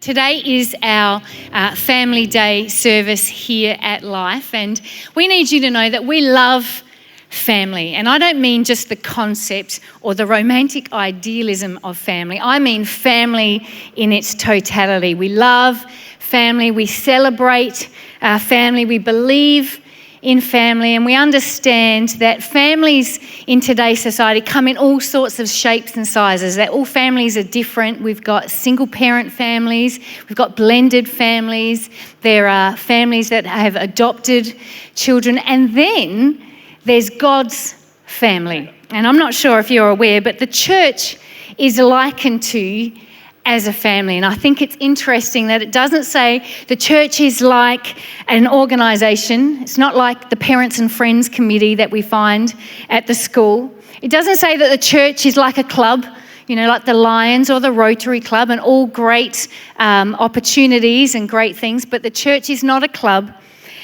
Today is our Family Day service here at Life, and we need you to know that we love family. And I don't mean just the concept or the romantic idealism of family. I mean family in its totality. We love family, we celebrate family, we believe in family, and we understand that families in today's society come in all sorts of shapes and sizes, that all families are different. We've got single parent families, we've got blended families, there are families that have adopted children, and then there's God's family. And I'm not sure if you're aware, but the church is likened to as a family. And I think it's interesting that it doesn't say the church is like an organisation. It's not like the parents and friends committee that we find at the school. It doesn't say that the church is like a club, like the Lions or the Rotary Club and all great opportunities and great things. But the church is not a club.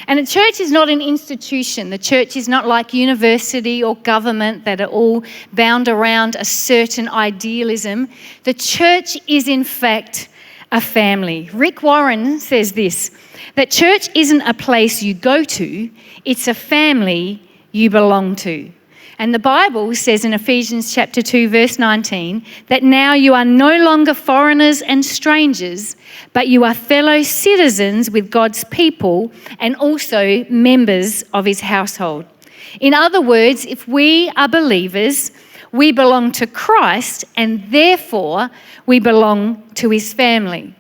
And the church is not an institution. The church is not like university or government that are all bound around a certain idealism. The church is, in fact, a family. Rick Warren says this, that church isn't a place you go to, it's a family you belong to. And the Bible says in Ephesians chapter 2, verse 19, that now you are no longer foreigners and strangers, but you are fellow citizens with God's people and also members of his household. In other words, if we are believers, we belong to Christ and therefore we belong to his family.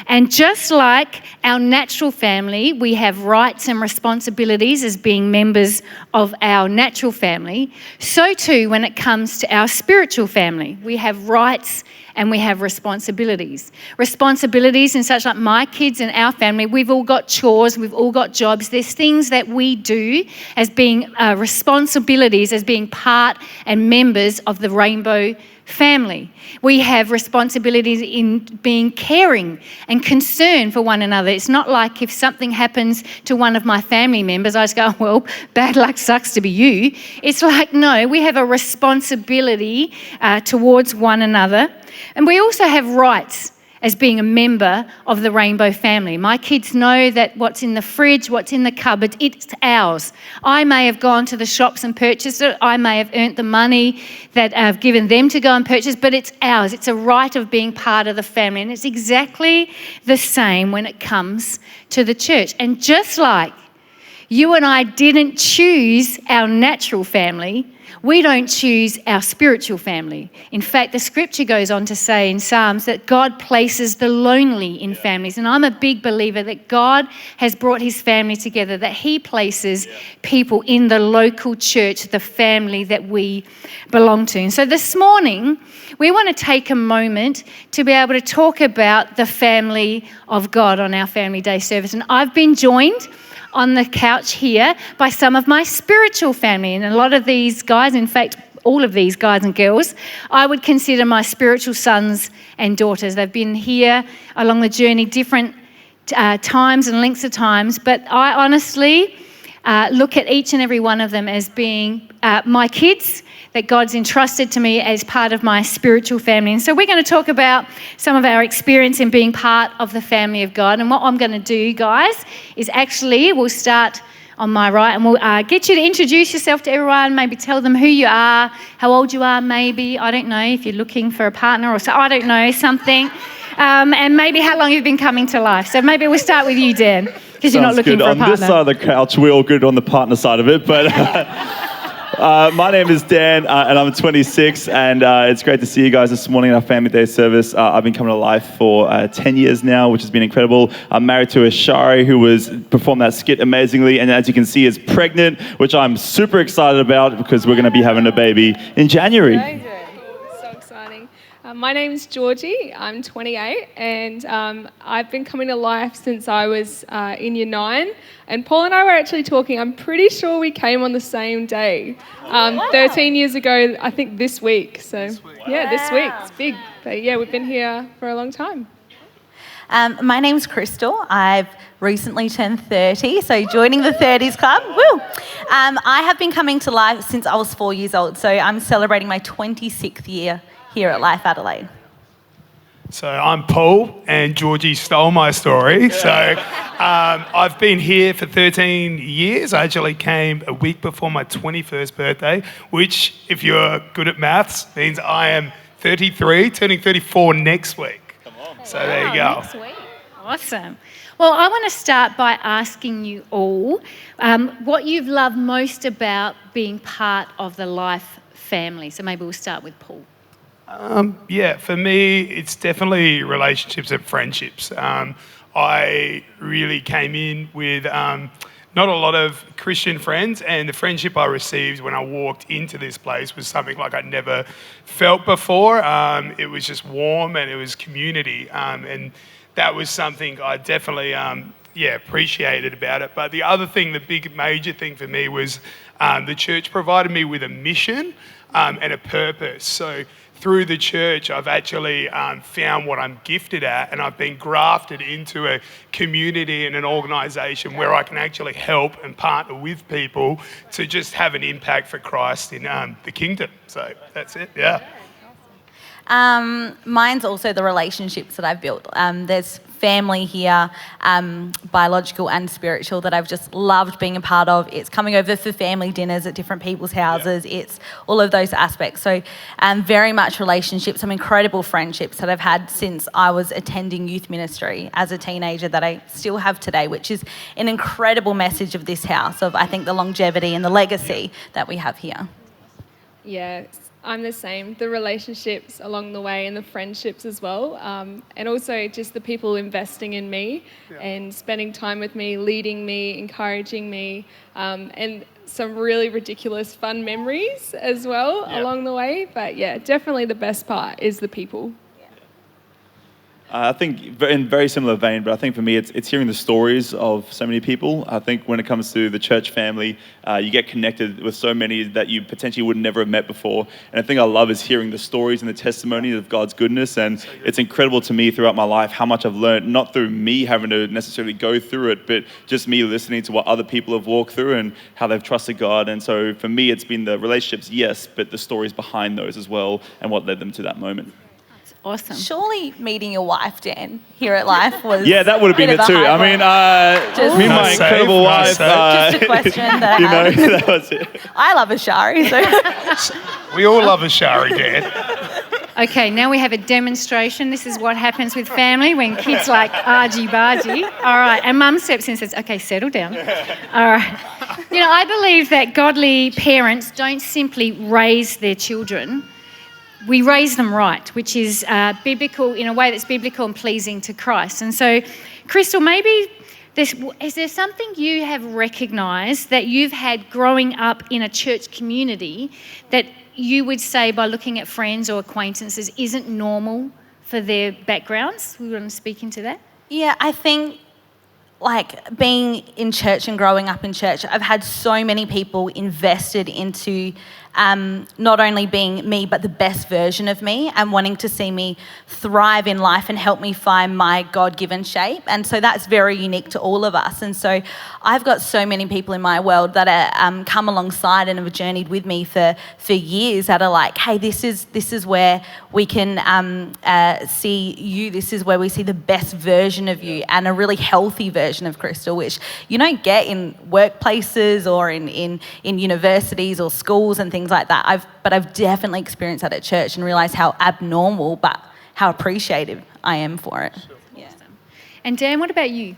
And just like our natural family, we have rights and responsibilities as being members of our natural family, so too when it comes to our spiritual family. We have rights and we have responsibilities. Responsibilities in such like my kids and our family, we've all got chores, we've all got jobs. There's things that we do as being responsibilities, as being part and members of the Rainbow family. We have responsibilities in being caring and concerned for one another. It's not like if something happens to one of my family members, I just go, well, bad luck, sucks to be you. It's like, no, we have a responsibility towards one another. And we also have rights as being a member of the Rainbow family. My kids know that what's in the fridge, what's in the cupboard, it's ours. I may have gone to the shops and purchased it. I may have earned the money that I've given them to go and purchase, but it's ours. It's a right of being part of the family. And it's exactly the same when it comes to the church. And just like you and I didn't choose our natural family, we don't choose our spiritual family. In fact, the scripture goes on to say in Psalms that God places the lonely in families. And I'm a big believer that God has brought his family together, that he places people in the local church, the family that we belong to. And so this morning, we want to take a moment to be able to talk about the family of God on our Family Day service. And I've been joined on the couch here by some of my spiritual family. And a lot of these guys, in fact, all of these guys and girls, I would consider my spiritual sons and daughters. They've been here along the journey different times and lengths of times, but I honestly look at each and every one of them as being my kids that God's entrusted to me as part of my spiritual family. And so we're going to talk about some of our experience in being part of the family of God. And what I'm going to do, guys, is actually we'll start on my right and we'll get you to introduce yourself to everyone, maybe tell them who you are, how old you are maybe, I don't know, if you're looking for a partner or so, I don't know, something, and maybe how long you've been coming to Life. So maybe we'll start with you, Dan, because you're not looking for a partner. On this side of the couch, we're all good on the partner side of it, but my name is Dan, and I'm 26, and it's great to see you guys this morning in our Family Day service. I've been coming to Life for 10 years now, which has been incredible. I'm married to Ashari, who performed that skit amazingly, and as you can see, is pregnant, which I'm super excited about because we're going to be having a baby in January. Amazing. So exciting. My name's Georgie. I'm 28, and I've been coming to Life since I was in year 9. And Paul and I were actually talking. I'm pretty sure we came on the same day, 13 years ago. I think this week. So yeah, this week it's big. But yeah, we've been here for a long time. My name's Crystal. I've recently turned 30, so joining the 30s club. Woo! I have been coming to Life since I was 4 years old, so I'm celebrating my 26th year here at Life Adelaide. So I'm Paul, and Georgie stole my story. So I've been here for 13 years. I actually came a week before my 21st birthday, which, if you're good at maths, means I am 33, turning 34 next week. Come on. So there you go. Next week. Awesome. Well, I want to start by asking you all what you've loved most about being part of the Life family. So maybe we'll start with Paul. Yeah, for me, it's definitely relationships and friendships. I really came in with not a lot of Christian friends, and the friendship I received when I walked into this place was something like I'd never felt before. It was just warm, and it was community, and that was something I definitely appreciated about it. But the other thing, the big major thing for me was the church provided me with a mission and a purpose. So through the church, I've actually found what I'm gifted at, and I've been grafted into a community and an organisation where I can actually help and partner with people to just have an impact for Christ in the kingdom. So that's it, yeah. Mine's also the relationships that I've built. There's family here, biological and spiritual, that I've just loved being a part of. It's coming over for family dinners at different people's houses. Yeah. It's all of those aspects. So very much relationships, some incredible friendships that I've had since I was attending youth ministry as a teenager that I still have today, which is an incredible message of this house, of I think the longevity and the legacy that we have here. Yeah, I'm the same. The relationships along the way and the friendships as well. And also just the people investing in me and spending time with me, leading me, encouraging me, and some really ridiculous fun memories as well along the way. But yeah, definitely the best part is the people. I think in very similar vein, but I think for me it's hearing the stories of so many people. I think when it comes to the church family, you get connected with so many that you potentially would never have met before. And the thing I love is hearing the stories and the testimonies of God's goodness. And it's incredible to me throughout my life how much I've learned, not through me having to necessarily go through it, but just me listening to what other people have walked through and how they've trusted God. And so for me, it's been the relationships, yes, but the stories behind those as well and what led them to that moment. Awesome. Surely meeting your wife, Dan, here at Life was that would have been it too. I mean, me and my incredible wife. Just a question that I had. that was it. I love a shari, so. We all love a shari, Dan. Okay, now we have a demonstration. This is what happens with family when kids like argy-bargy. All right, and Mum steps in and says, okay, settle down. All right. You know, I believe that godly parents don't simply raise their children. We raise them right, which is biblical, in a way that's biblical and pleasing to Christ. And so, Crystal, maybe is there something you have recognised that you've had growing up in a church community that you would say, by looking at friends or acquaintances, isn't normal for their backgrounds? We want to speak into that? Yeah, I think like being in church and growing up in church, I've had so many people invested into not only being me, but the best version of me, and wanting to see me thrive in life and help me find my God-given shape. And so that's very unique to all of us. And so I've got so many people in my world that are come alongside and have journeyed with me for years, that are like, hey, this is where we can see you. This is where we see the best version of you, and a really healthy version of Crystal, which you don't get in workplaces or in universities or schools and things like that. I've definitely experienced that at church and realised how abnormal, but how appreciative I am for it. Sure. Yeah. And Dan, what about you?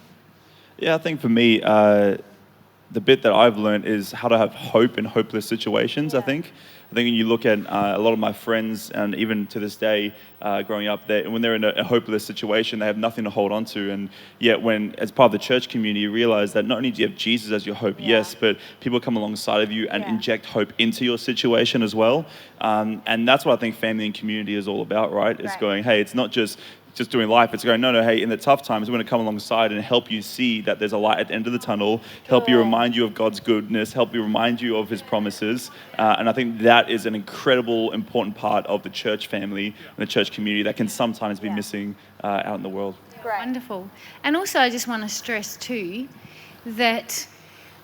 Yeah, I think for me, the bit that I've learned is how to have hope in hopeless situations. I think when you look at a lot of my friends, and even to this day, growing up, when they're in a hopeless situation, they have nothing to hold on to. And yet when, as part of the church community, you realize that not only do you have Jesus as your hope, yes, but people come alongside of you and inject hope into your situation as well. And that's what I think family and community is all about, right? It's going, hey, it's not just doing life. It's going, no, hey, in the tough times, we're going to come alongside and help you see that there's a light at the end of the tunnel, help you remind you of God's goodness, help you remind you of his promises. And I think that is an incredible, important part of the church family and the church community that can sometimes be missing out in the world. Great. Wonderful. And also I just want to stress too that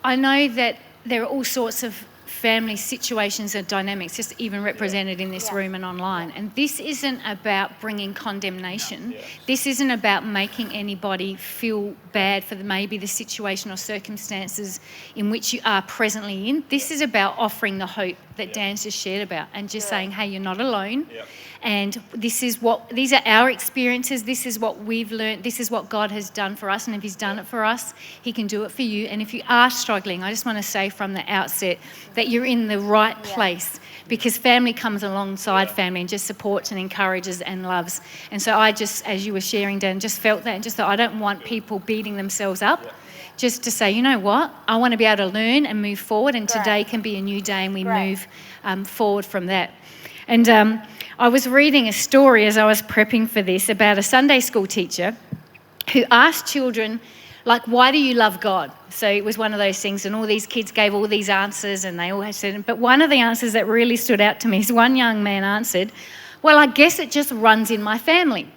I know that there are all sorts of family situations and dynamics, just even represented in this room and online. And this isn't about bringing condemnation. This isn't about making anybody feel bad for maybe the situation or circumstances in which you are presently in. This is about offering the hope that Dan's just shared about, and just saying, hey, you're not alone. And these are our experiences. This is what we've learned. This is what God has done for us. And if he's done it for us, he can do it for you. And if you are struggling, I just want to say from the outset that you're in the right place, because family comes alongside family and just supports and encourages and loves. And so I just, as you were sharing, Dan, just felt that and just thought, I don't want people beating themselves up. Just to say, you know what, I want to be able to learn and move forward, and today can be a new day, and we move forward from that. And I was reading a story as I was prepping for this about a Sunday school teacher who asked children, like, why do you love God? So it was one of those things, and all these kids gave all these answers, and they all had said, but one of the answers that really stood out to me is one young man answered, well, I guess it just runs in my family.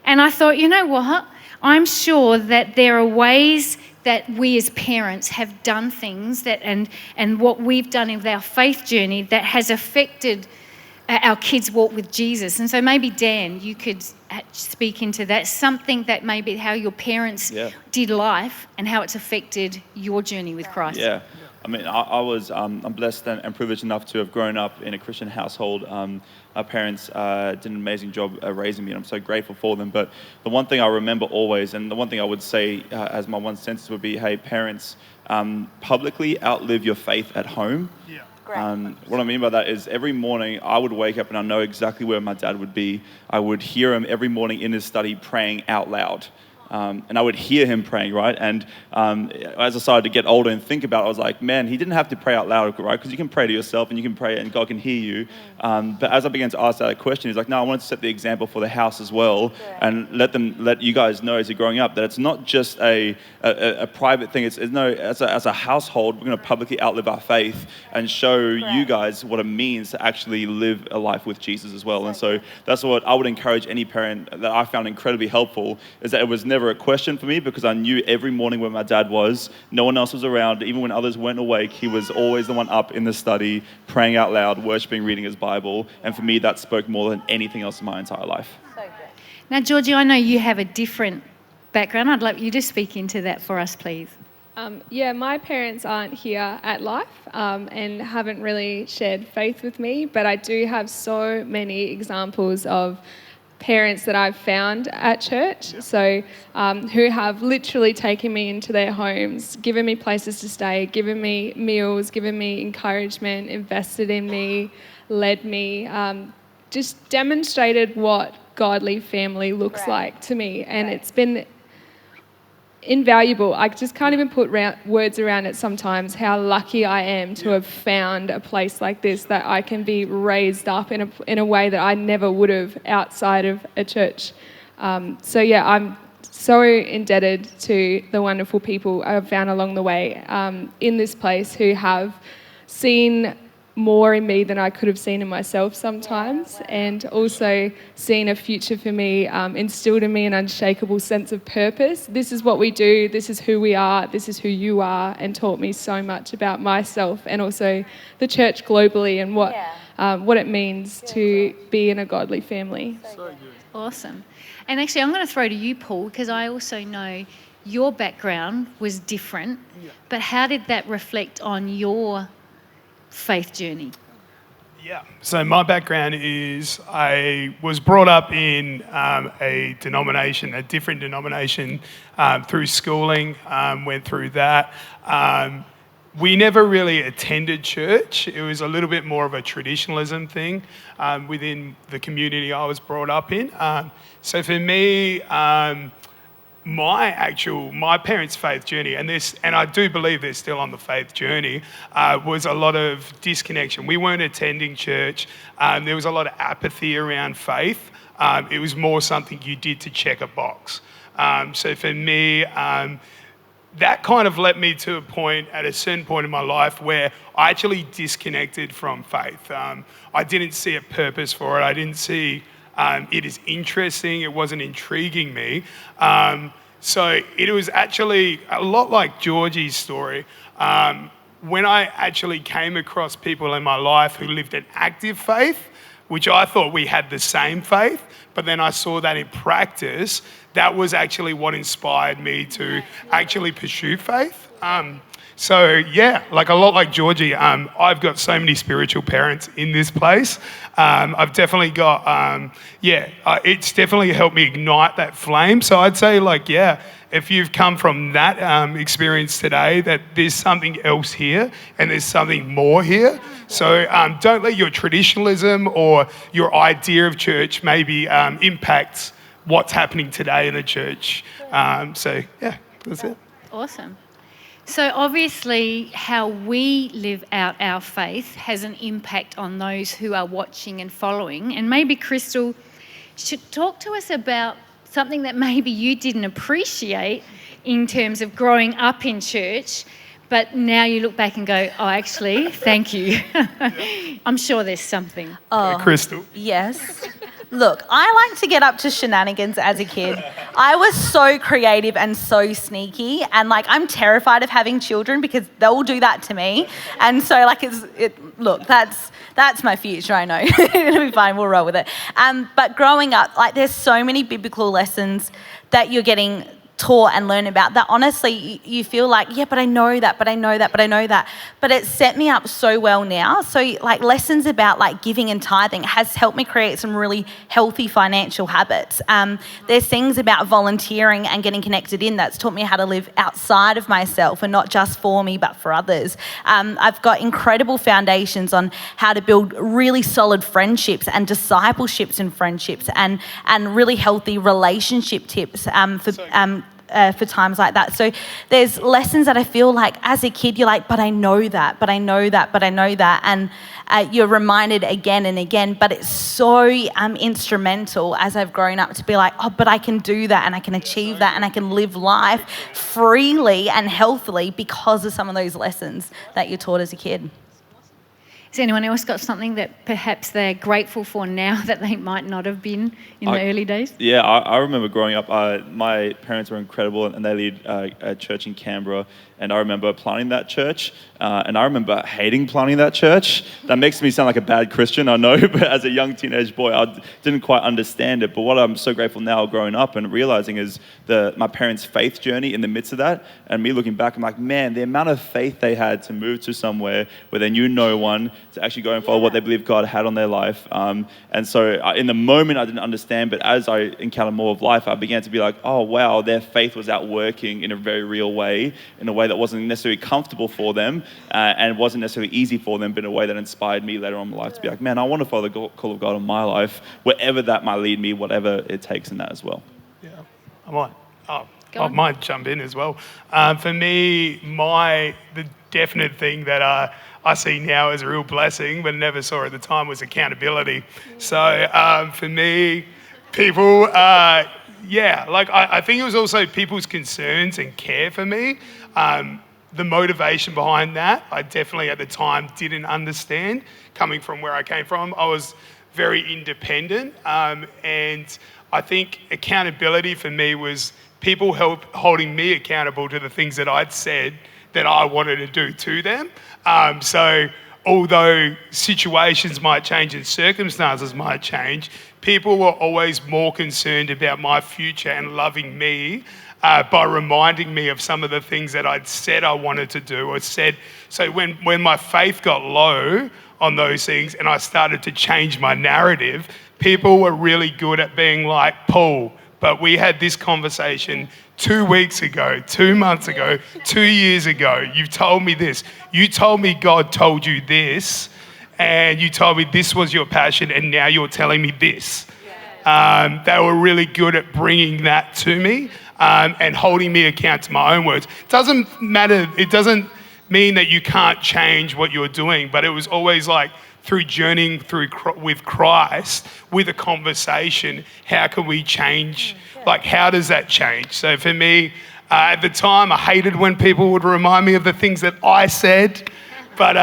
And I thought, you know what? I'm sure that there are ways that we as parents have done things that, and what we've done with our faith journey that has affected our kids' walk with Jesus. And so maybe, Dan, you could speak into that, something that maybe how your parents did life and how it's affected your journey with Christ. Yeah. I mean, I'm blessed and privileged enough to have grown up in a Christian household. Our parents did an amazing job raising me, and I'm so grateful for them. But the one thing I remember always, and the one thing I would say as my one sentence would be, hey, parents, publicly outlive your faith at home. What I mean by that is every morning I would wake up and I know exactly where my dad would be. I would hear him every morning in his study praying out loud. And I would hear him praying, right? And as I started to get older and think about it, I was like, man, he didn't have to pray out loud, right? Because you can pray to yourself and you can pray and God can hear you. But as I began to ask that question, he's like, no, I wanted to set the example for the house as well, and let you guys know as you're growing up that it's not just a private thing. It's as a household, we're going to publicly outlive our faith and show you guys what it means to actually live a life with Jesus as well. And so that's what I would encourage any parent that I found incredibly helpful, is that it was never a question for me, because I knew every morning where my dad was. No one else was around. Even when others weren't awake, he was always the one up in the study, praying out loud, worshiping, reading his Bible. And for me, that spoke more than anything else in my entire life. So good. Now, Georgie, I know you have a different background. I'd like you to speak into that for us, please. My parents aren't here at Life and haven't really shared faith with me, but I do have so many examples of parents that I've found at church, so who have literally taken me into their homes, given me places to stay, given me meals, given me encouragement, invested in me, led me, just demonstrated what godly family looks like to me. And it's been invaluable. I just can't even put words around it sometimes, how lucky I am to have found a place like this, that I can be raised up in a way that I never would have outside of a church. I'm so indebted to the wonderful people I've found along the way in this place, who have seen more in me than I could have seen in myself sometimes, and also seen a future for me, instilled in me an unshakable sense of purpose. This is what we do, this is who we are, this is who you are, and taught me so much about myself and also the church globally and what it means to be in a godly family. So good. Awesome. And actually, I'm going to throw to you, Paul, because I also know your background was different, but how did that reflect on your faith journey? Yeah, so my background is I was brought up in a different denomination through schooling, went through that. We never really attended church. It was a little bit more of a traditionalism thing within the community I was brought up in. So for me, my parents' faith journey, and I do believe they're still on the faith journey, was a lot of disconnection. We weren't attending church. There was a lot of apathy around faith. It was more something you did to check a box. So for me, that kind of led me to at a certain point in my life where I actually disconnected from faith. I didn't see a purpose for it. I didn't see it as interesting. It wasn't intriguing me. So it was actually a lot like Georgie's story. when I actually came across people in my life who lived an active faith, which I thought we had the same faith, but then I saw that in practice, that was actually what inspired me to actually pursue faith. So yeah, like a lot like Georgie, I've got so many spiritual parents in this place. I've definitely got, it's definitely helped me ignite that flame. So I'd say like, yeah, if you've come from that experience today, that there's something else here and there's something more here. So don't let your traditionalism or your idea of church maybe impact what's happening today in the church. So yeah, that's it. Awesome. So obviously how we live out our faith has an impact on those who are watching and following. And maybe Crystal should talk to us about something that maybe you didn't appreciate in terms of growing up in church, but now you look back and go, oh, actually, thank you. I'm sure there's something. Oh, Crystal. Yes. Look, I like to get up to shenanigans as a kid. I was so creative and so sneaky, and like I'm terrified of having children because they'll do that to me. And so like look, that's my future, I know. It'll be fine, we'll roll with it. But growing up, like there's so many biblical lessons that you're getting taught and learn about that honestly you feel like, yeah, but I know that. But it set me up so well now. So like lessons about like giving and tithing has helped me create some really healthy financial habits. There's things about volunteering and getting connected in that's taught me how to live outside of myself and not just for me but for others. I've got incredible foundations on how to build really solid friendships and discipleships and friendships and really healthy relationship tips for times like that. So there's lessons that I feel like as a kid you're like, but I know that. And you're reminded again and again, but it's so instrumental as I've grown up to be like, oh, but I can do that and I can achieve that and I can live life freely and healthily because of some of those lessons that you're taught as a kid. Has anyone else got something that perhaps they're grateful for now that they might not have been in the early days? Yeah, I remember growing up, my parents were incredible and they lead a church in Canberra. And I remember planting that church, and I remember hating planting that church. That makes me sound like a bad Christian, I know, but as a young teenage boy, I didn't quite understand it. But what I'm so grateful now growing up and realizing is my parents' faith journey in the midst of that, and me looking back, I'm like, man, the amount of faith they had to move to somewhere where they knew no one, to actually go and follow what they believe God had on their life. And so in the moment, I didn't understand, but as I encountered more of life, I began to be like, oh, wow, their faith was out working in a very real way, in a way that wasn't necessarily comfortable for them and wasn't necessarily easy for them, but in a way that inspired me later on in my life to be like, man, I want to follow the call of God on my life, wherever that might lead me, whatever it takes in that as well. Yeah, I might jump in as well. For me, the definite thing that I see now as a real blessing, but never saw at the time, was accountability. So for me, people, I think it was also people's concerns and care for me. The motivation behind that, I definitely at the time didn't understand. Coming from where I came from, I was very independent. And I think accountability for me was people holding me accountable to the things that I'd said that I wanted to do to them. So although situations might change and circumstances might change, people were always more concerned about my future and loving me by reminding me of some of the things that I'd said I wanted to do or said. So when my faith got low on those things and I started to change my narrative, people were really good at being like, Paul, but we had this conversation 2 weeks ago, 2 months ago, 2 years ago. You've told me this. You told me God told you this, and you told me this was your passion, and now you're telling me this. They were really good at bringing that to me and holding me account to my own words. It doesn't matter. It doesn't mean that you can't change what you're doing, but it was always like through journeying with Christ, with a conversation, how can we change? Like, how does that change? So for me, at the time, I hated when people would remind me of the things that I said, but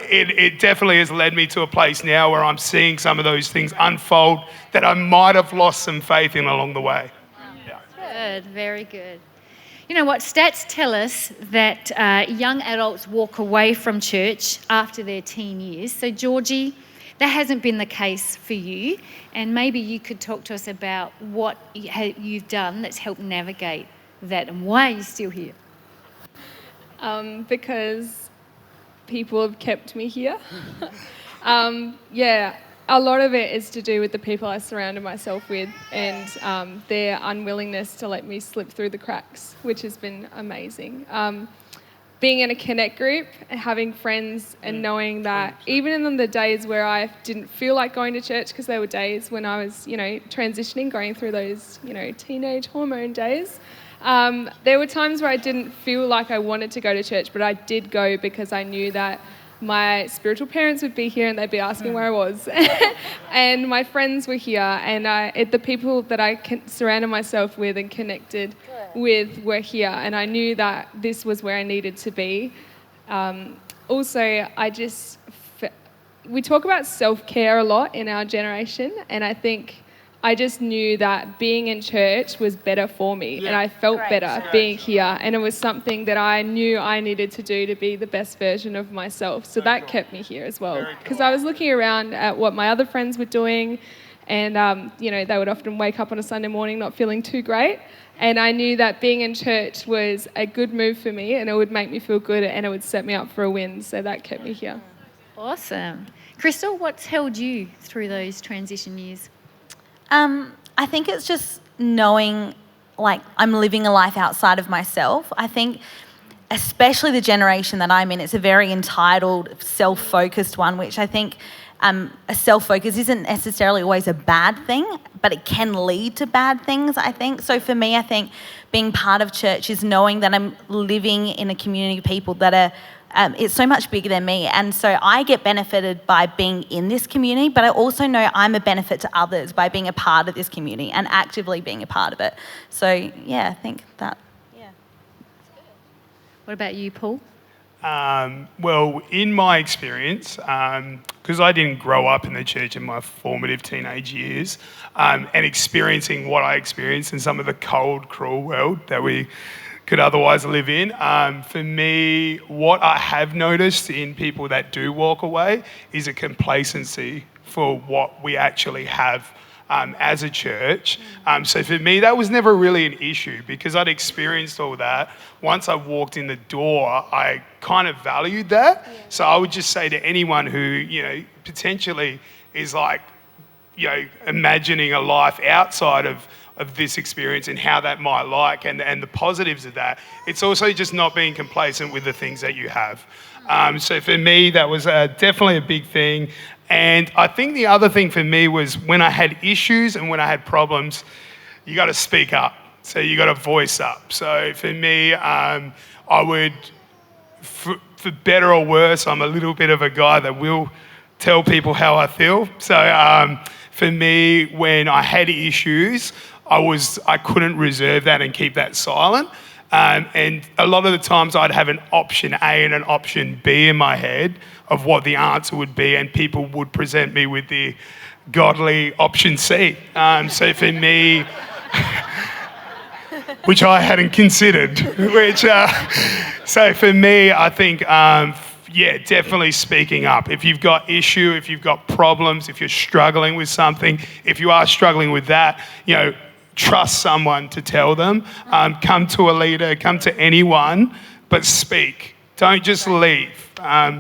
it definitely has led me to a place now where I'm seeing some of those things unfold that I might have lost some faith in along the way. Good, very good. You know what? Stats tell us that young adults walk away from church after their teen years. So, Georgie, that hasn't been the case for you. And maybe you could talk to us about what you've done that's helped navigate that and why are you still here? Because people have kept me here. Yeah, a lot of it is to do with the people I surrounded myself with and their unwillingness to let me slip through the cracks, which has been amazing. Being in a connect group, having friends and knowing that even in the days where I didn't feel like going to church, because there were days when I was, transitioning, going through those, teenage hormone days, there were times where I didn't feel like I wanted to go to church, but I did go because I knew that my spiritual parents would be here and they'd be asking where I was. And my friends were here and the people that I surrounded myself with and connected with were here. And I knew that this was where I needed to be. Also, we talk about self-care a lot in our generation. And I think I just knew that being in church was better for me and I felt better being here, and it was something that I knew I needed to do to be the best version of myself. So that kept me here as well, because I was looking around at what my other friends were doing and they would often wake up on a Sunday morning not feeling too great, and I knew that being in church was a good move for me and it would make me feel good and it would set me up for a win. So that kept me here. Awesome. Crystal, what's held you through those transition years? I think it's just knowing, like, I'm living a life outside of myself. I think, especially the generation that I'm in, it's a very entitled, self-focused one, which I think a self-focus isn't necessarily always a bad thing, but it can lead to bad things, I think. So for me, I think being part of church is knowing that I'm living in a community of people that are it's so much bigger than me. And so I get benefited by being in this community, but I also know I'm a benefit to others by being a part of this community and actively being a part of it. So, yeah, I think that, yeah. What about you, Paul? Well, in my experience, because I didn't grow up in the church in my formative teenage years, and experiencing what I experienced in some of the cold, cruel world that we could otherwise live in. For me, what I have noticed in people that do walk away is a complacency for what we actually have as a church. So for me, that was never really an issue because I'd experienced all that. Once I walked in the door, I kind of valued that. Yeah. So I would just say to anyone who, potentially is like, imagining a life outside of this experience and how that might like and the positives of that. It's also just not being complacent with the things that you have. So for me, that was definitely a big thing. And I think the other thing for me was when I had issues and when I had problems, you got to speak up. So you got to voice up. So for me, I would, for better or worse, I'm a little bit of a guy that will tell people how I feel. So for me, when I had issues, I couldn't reserve that and keep that silent. And a lot of the times I'd have an option A and an option B in my head of what the answer would be, and people would present me with the godly option C. So for me, which I hadn't considered, so for me, I think, definitely speaking up. If you've got issue, if you've got problems, if you're struggling with something, if you are struggling with that, trust someone to tell them. Come to a leader, come to anyone, but speak. Don't just leave.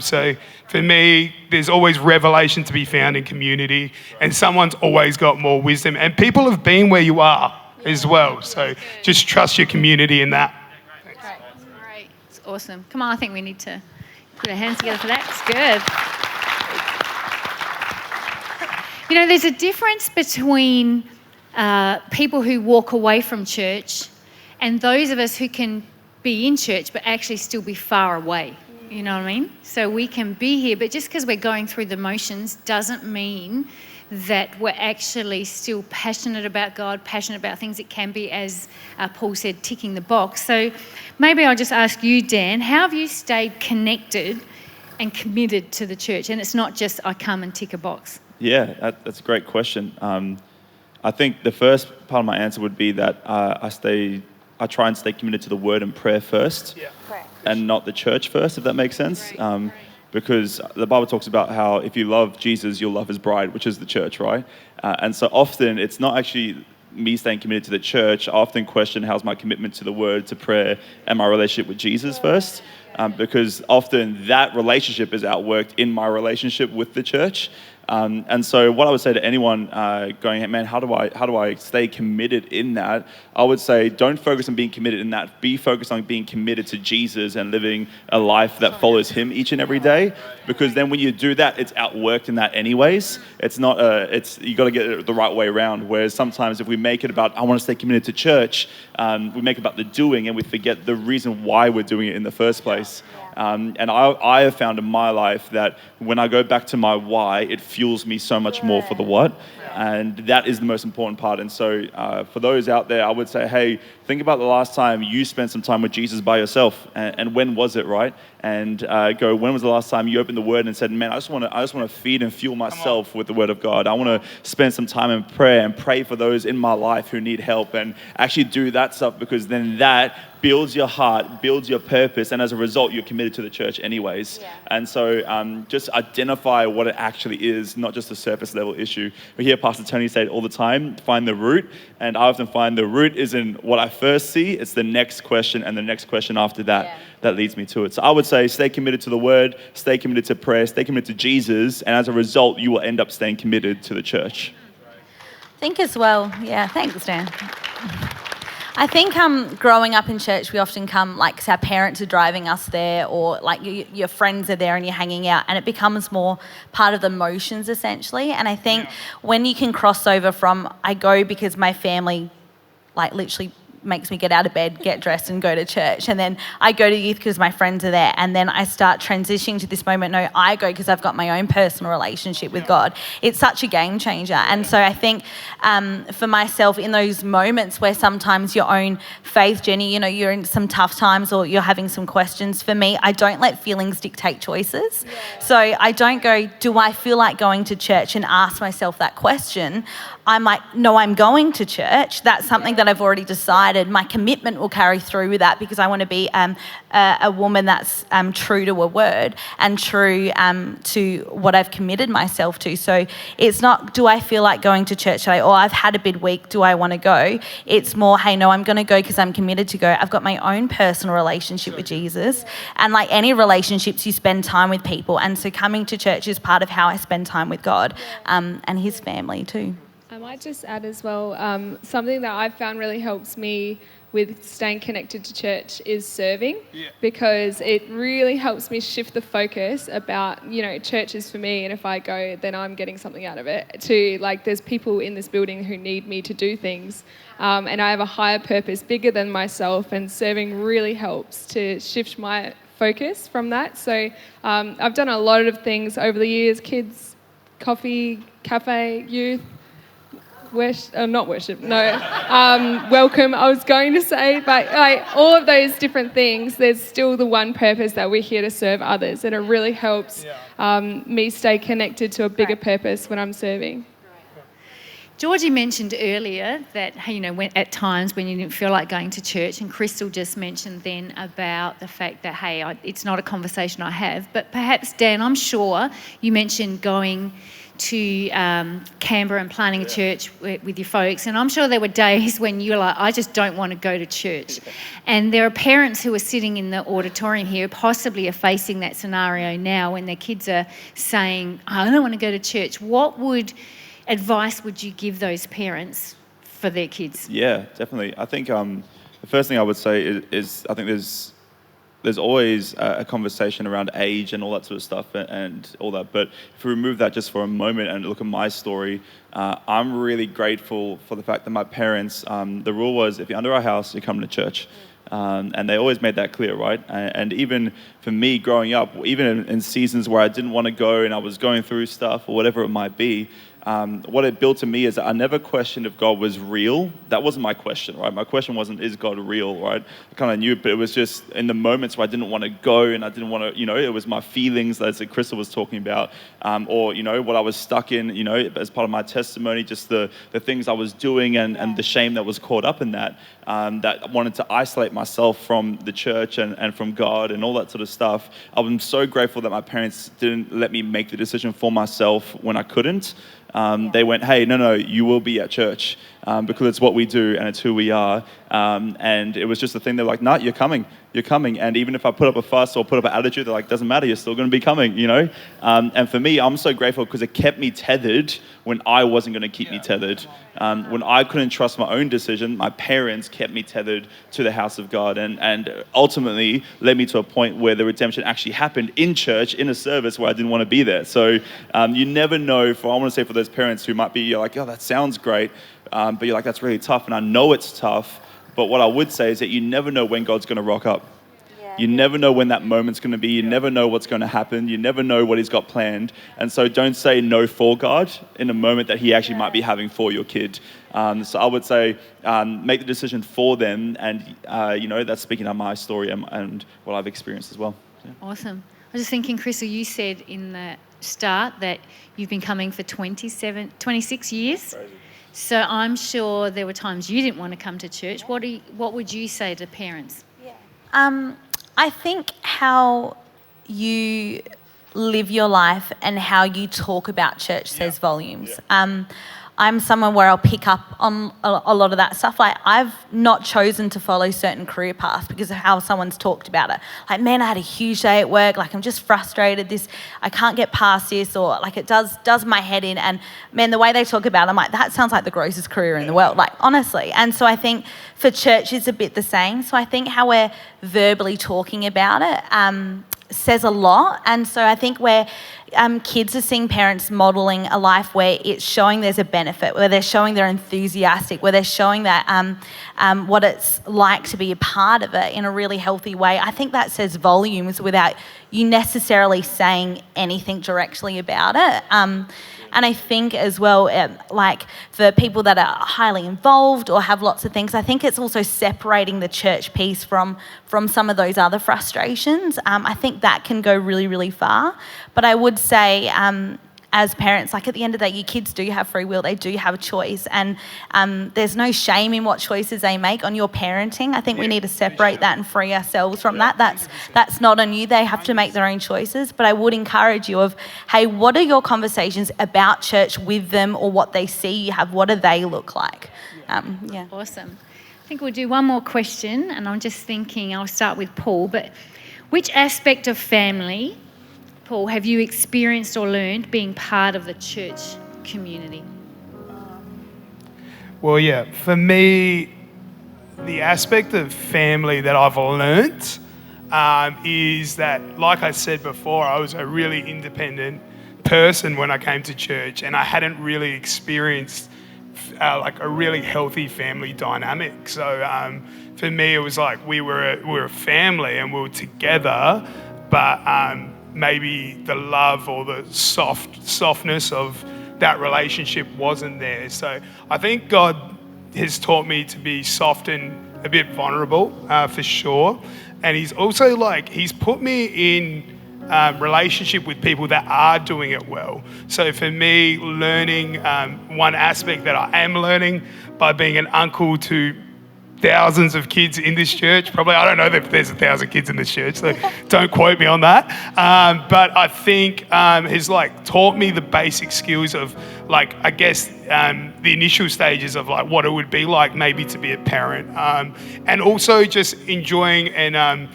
So for me, there's always revelation to be found in community, and someone's always got more wisdom. And people have been where you are as well. So just trust your community in that. Great. It's awesome. Come on, I think we need to put our hands together for that. It's good. There's a difference between people who walk away from church and those of us who can be in church but actually still be far away. You know what I mean? So we can be here, but just because we're going through the motions doesn't mean that we're actually still passionate about God, passionate about things. It can be, as Paul said, ticking the box. So maybe I'll just ask you, Dan, how have you stayed connected and committed to the church? And it's not just I come and tick a box. Yeah, that's a great question. I think the first part of my answer would be that I I try and stay committed to the word and prayer first, and not the church first, if that makes sense. Because the Bible talks about how if you love Jesus, you'll love his bride, which is the church, right? And so often it's not actually me staying committed to the church. I often question how's my commitment to the word, to prayer, and my relationship with Jesus first. Because often that relationship is outworked in my relationship with the church. And so what I would say to anyone going, man, how do I stay committed in that? I would say, don't focus on being committed in that. Be focused on being committed to Jesus and living a life that follows him each and every day. Because then when you do that, it's outworked in that anyways. It's not, you got to get it the right way around. Whereas sometimes if we make it about, I want to stay committed to church, we make it about the doing and we forget the reason why we're doing it in the first place. And I have found in my life that when I go back to my why, it fuels me so much more for the what. And that is the most important part. And so for those out there, I would say, hey, think about the last time you spent some time with Jesus by yourself. And when was it, right? And go, when was the last time you opened the word and said, man, I just want to feed and fuel myself with the word of God. I want to spend some time in prayer and pray for those in my life who need help and actually do that stuff, because then that builds your heart, builds your purpose, and as a result, you're committed to the church anyways. And so just identify what it actually is, not just a surface level issue. We hear Pastor Tony say it all the time, find the root, and I often find the root isn't what I first see, it's the next question and the next question after that that leads me to it. So I would say stay committed to the word, stay committed to prayer, stay committed to Jesus, and as a result, you will end up staying committed to the church. I think as well, thanks, Dan. I think growing up in church, we often come, like, 'cause our parents are driving us there, or like your friends are there and you're hanging out, and it becomes more part of the motions essentially. And I think when you can cross over from, I go because my family, like, literally makes me get out of bed, get dressed and go to church, and then I go to youth because my friends are there, and then I start transitioning to this moment, no, I go because I've got my own personal relationship with God. It's such a game changer. And so I think for myself, in those moments where sometimes your own faith journey, you know, you're in some tough times or you're having some questions, for me, I don't let feelings dictate choices. So I don't go, do I feel like going to church, and ask myself that question. I'm like, no, I'm going to church. That's something that I've already decided. My commitment will carry through with that, because I want to be a woman that's true to a word and true to what I've committed myself to. So it's not, do I feel like going to church today? Or I've had a big week, do I want to go? It's more, hey, no, I'm going to go because I'm committed to go. I've got my own personal relationship with Jesus. And like any relationships, you spend time with people. And so coming to church is part of how I spend time with God and his family too. I might just add as well, something that I've found really helps me with staying connected to church is serving, because it really helps me shift the focus about, you know, church is for me, and if I go, then I'm getting something out of it, to like, there's people in this building who need me to do things, and I have a higher purpose bigger than myself, and serving really helps to shift my focus from that. So I've done a lot of things over the years, kids, coffee, cafe, youth, welcome, I was going to say, but like all of those different things, there's still the one purpose that we're here to serve others, and it really helps me stay connected to a bigger purpose when I'm serving. Georgie mentioned earlier that, you know, when, at times when you didn't feel like going to church, and Crystal just mentioned then about the fact that, hey, it's not a conversation I have, but perhaps, Dan, I'm sure you mentioned going to Canberra and planning a church with your folks, and I'm sure there were days when you were like, I just don't want to go to church. And there are parents who are sitting in the auditorium here possibly are facing that scenario now when their kids are saying, I don't want to go to church. What advice would you give those parents for their kids? Yeah, definitely. I think the first thing I would say is I think there's always a conversation around age and all that sort of stuff and all that. But if we remove that just for a moment and look at my story, I'm really grateful for the fact that my parents, the rule was, if you're under our house, you come to church. And they always made that clear, right? And even for me growing up, even in seasons where I didn't want to go and I was going through stuff or whatever it might be, what it built in me is that I never questioned if God was real. That wasn't my question, right? My question wasn't, is God real, right? I kind of knew it, but it was just in the moments where I didn't want to go and I didn't want to, it was my feelings, as Crystal was talking about, or, what I was stuck in, as part of my testimony, just the things I was doing and the shame that was caught up in that, that I wanted to isolate myself from the church and from God and all that sort of stuff. I'm so grateful that my parents didn't let me make the decision for myself when I couldn't. They went, hey, no, you will be at church because it's what we do and it's who we are. And it was just a thing. They're like, nah, you're coming. And even if I put up a fuss or put up an attitude, they're like, doesn't matter, you're still going to be coming, And for me, I'm so grateful because it kept me tethered when I wasn't going to keep me tethered. When I couldn't trust my own decision, my parents kept me tethered to the house of God and ultimately led me to a point where the redemption actually happened in church, in a service where I didn't want to be there. So you never know, I want to say for those parents who might be, you're like, oh, that sounds great, but you're like, that's really tough, and I know it's tough. But what I would say is that you never know when God's going to rock up. You never know when that moment's going to be. You never know what's going to happen. You never know what he's got planned. And so don't say no for God in a moment that he actually might be having for your kid. So I would say make the decision for them. And, that's speaking of my story and what I've experienced as well. Yeah. Awesome. I was just thinking, Crystal, you said in the start that you've been coming for 26 years. Crazy. So I'm sure there were times you didn't want to come to church. What would you say to parents? I think how you live your life and how you talk about church says volumes. I'm someone where I'll pick up on a lot of that stuff. Like, I've not chosen to follow certain career paths because of how someone's talked about it. Like, man, I had a huge day at work. Like, I'm just frustrated. I can't get past this, or like it does my head in. And man, the way they talk about it, I'm like, that sounds like the grossest career in the world. Like, honestly. And so I think for church it's a bit the same. So I think how we're verbally talking about it says a lot. And so I think where kids are seeing parents modelling a life where it's showing there's a benefit, where they're showing they're enthusiastic, where they're showing that what it's like to be a part of it in a really healthy way, I think that says volumes without you necessarily saying anything directly about it. And I think as well, like for people that are highly involved or have lots of things, I think it's also separating the church piece from some of those other frustrations. I think that can go really, really far. But I would say as parents, like at the end of the day, your kids do have free will, they do have a choice, and there's no shame in what choices they make on your parenting. I think we need to separate that and free ourselves from that. That's not on you. They have to make their own choices. But I would encourage you of, hey, what are your conversations about church with them, or what they see you have? What do they look like? Awesome. I think we'll do one more question, and I'm just thinking I'll start with Paul. But which aspect of family, Paul, have you experienced or learned being part of the church community? Well, yeah, for me, the aspect of family that I've learnt is that, like I said before, I was a really independent person when I came to church, and I hadn't really experienced like a really healthy family dynamic. So for me, it was like we were a family and we were together, but maybe the love or the softness of that relationship wasn't there. So I think God has taught me to be soft and a bit vulnerable, for sure. And he's also he's put me in relationship with people that are doing it well. So for me, learning one aspect that I am learning by being an uncle to thousands of kids in this church. Probably, I don't know if there's 1,000 kids in this church, so don't quote me on that. But I think has taught me the basic skills of I guess the initial stages of what it would be like maybe to be a parent, and also just enjoying and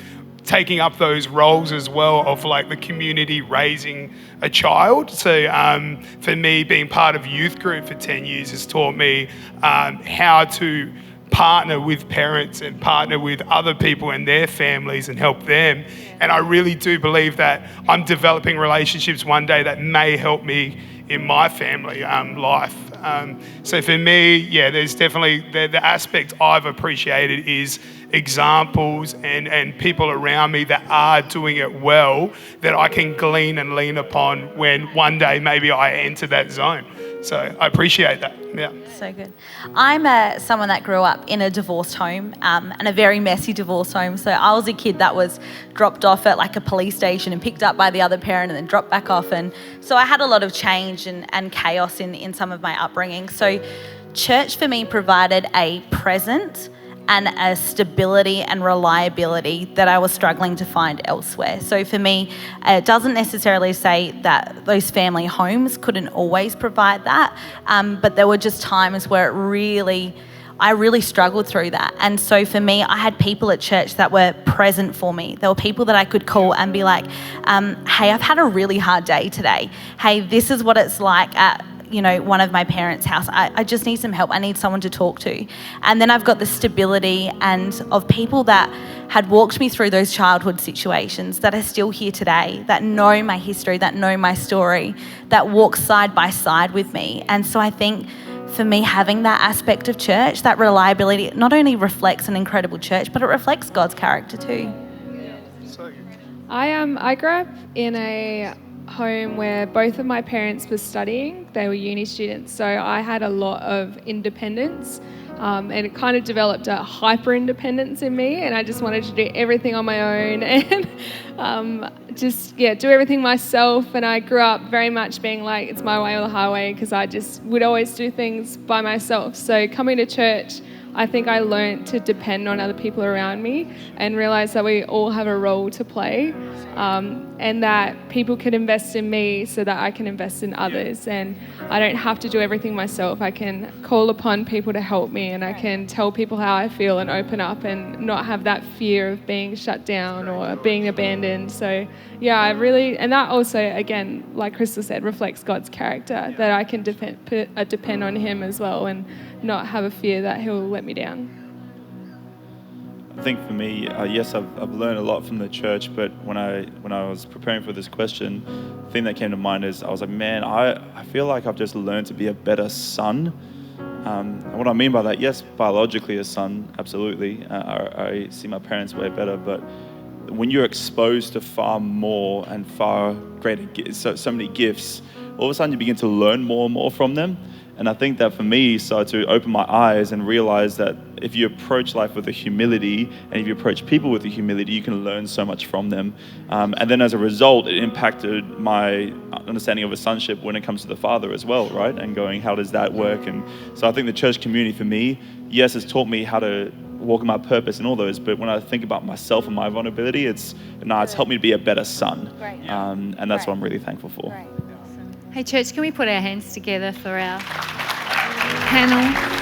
taking up those roles as well of the community raising a child. So for me, being part of youth group for 10 years has taught me how to partner with parents and partner with other people and their families and help them. And I really do believe that I'm developing relationships one day that may help me in my family life. So for me, there's definitely the aspect I've appreciated is examples and people around me that are doing it well that I can glean and lean upon when one day maybe I enter that zone. So I appreciate that. Yeah. So good. I'm someone that grew up in a divorced home and a very messy divorced home. So I was a kid that was dropped off at like a police station and picked up by the other parent and then dropped back off. And so I had a lot of change and chaos in some of my upbringing. So church for me provided a present and a stability and reliability that I was struggling to find elsewhere. So for me, it doesn't necessarily say that those family homes couldn't always provide that, but there were just times where I really struggled through that. And so for me, I had people at church that were present for me. There were people that I could call and be like, hey, I've had a really hard day today. Hey, this is what it's like at one of my parents' house. I just need some help. I need someone to talk to. And then I've got the stability and of people that had walked me through those childhood situations that are still here today, that know my history, that know my story, that walk side by side with me. And so I think for me, having that aspect of church, that reliability, it not only reflects an incredible church, but it reflects God's character too. I grew up in a home where both of my parents were studying. They were uni students, so I had a lot of independence, and it kind of developed a hyper independence in me, and I just wanted to do everything on my own and do everything myself. And I grew up very much being like, it's my way or the highway, because I just would always do things by myself. So coming to church, I think I learned to depend on other people around me and realize that we all have a role to play, and that people can invest in me so that I can invest in others. And I don't have to do everything myself. I can call upon people to help me, and I can tell people how I feel and open up and not have that fear of being shut down or being abandoned. So and that also, again, like Crystal said, reflects God's character, that I can depend on him as well and not have a fear that he'll let me down. I think for me, yes, I've learned a lot from the church, but when I was preparing for this question, the thing that came to mind is I was like, man, I feel like I've just learned to be a better son. And what I mean by that, yes, biologically a son, absolutely. I see my parents way better, but when you're exposed to far more and far greater, so many gifts, all of a sudden you begin to learn more and more from them. And I think that for me, started to open my eyes and realize that if you approach life with a humility, and if you approach people with a humility, you can learn so much from them. And then as a result, it impacted my understanding of a sonship when it comes to the Father as well, right? And going, how does that work? And so I think the church community for me, yes, has taught me how to walk in my purpose and all those, but when I think about myself and my vulnerability, it's helped me to be a better son. And that's what I'm really thankful for. Hey church, can we put our hands together for our panel?